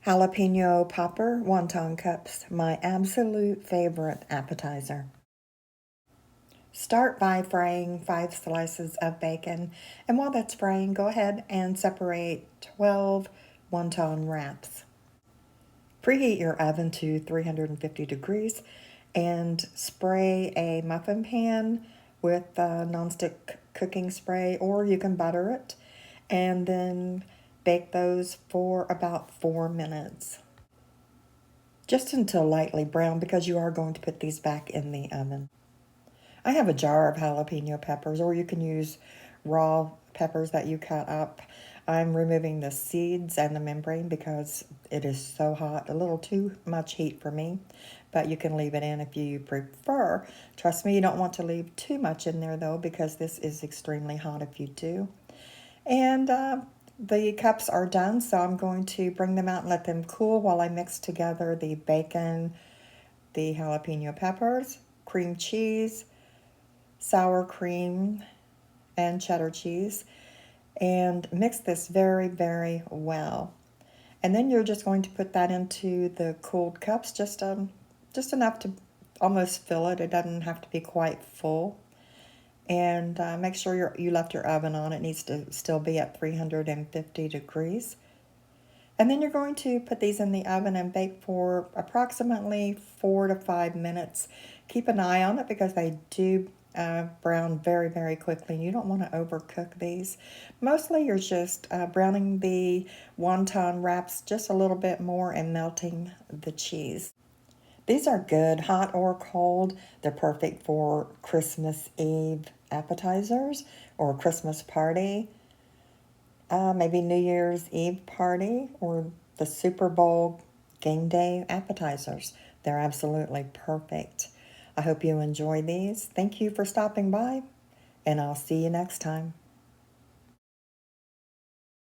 Jalapeno popper wonton cups, my absolute favorite appetizer. Start by frying 5 slices of bacon, and while that's frying, go ahead and separate 12 wonton wraps. Preheat your oven to 350 degrees and spray a muffin pan with nonstick cooking spray, or you can butter it, and then bake those for about 4 minutes. Just until lightly brown, because you are going to put these back in the oven. I have a jar of jalapeno peppers, or you can use raw peppers that you cut up. I'm removing the seeds and the membrane because it is so hot, a little too much heat for me, but you can leave it in if you prefer. Trust me, you don't want to leave too much in there though, because this is extremely hot if you do. And the cups are done, so I'm going to bring them out and let them cool while I mix together the bacon, the jalapeno peppers, cream cheese, sour cream, and cheddar cheese, and mix this very, very well. And then you're just going to put that into the cooled cups, just enough to almost fill it. It doesn't have to be quite full. And make sure you left your oven on. It needs to still be at 350 degrees. And then you're going to put these in the oven and bake for approximately 4 to 5 minutes. Keep an eye on it because they do brown very, very quickly. You don't want to overcook these. Mostly you're just browning the wonton wraps just a little bit more and melting the cheese. These are good, hot or cold. They're perfect for Christmas Eve appetizers or Christmas party, maybe New Year's Eve party, or the Super Bowl game day appetizers. They're absolutely perfect. I hope you enjoy these. Thank you for stopping by, and I'll see you next time.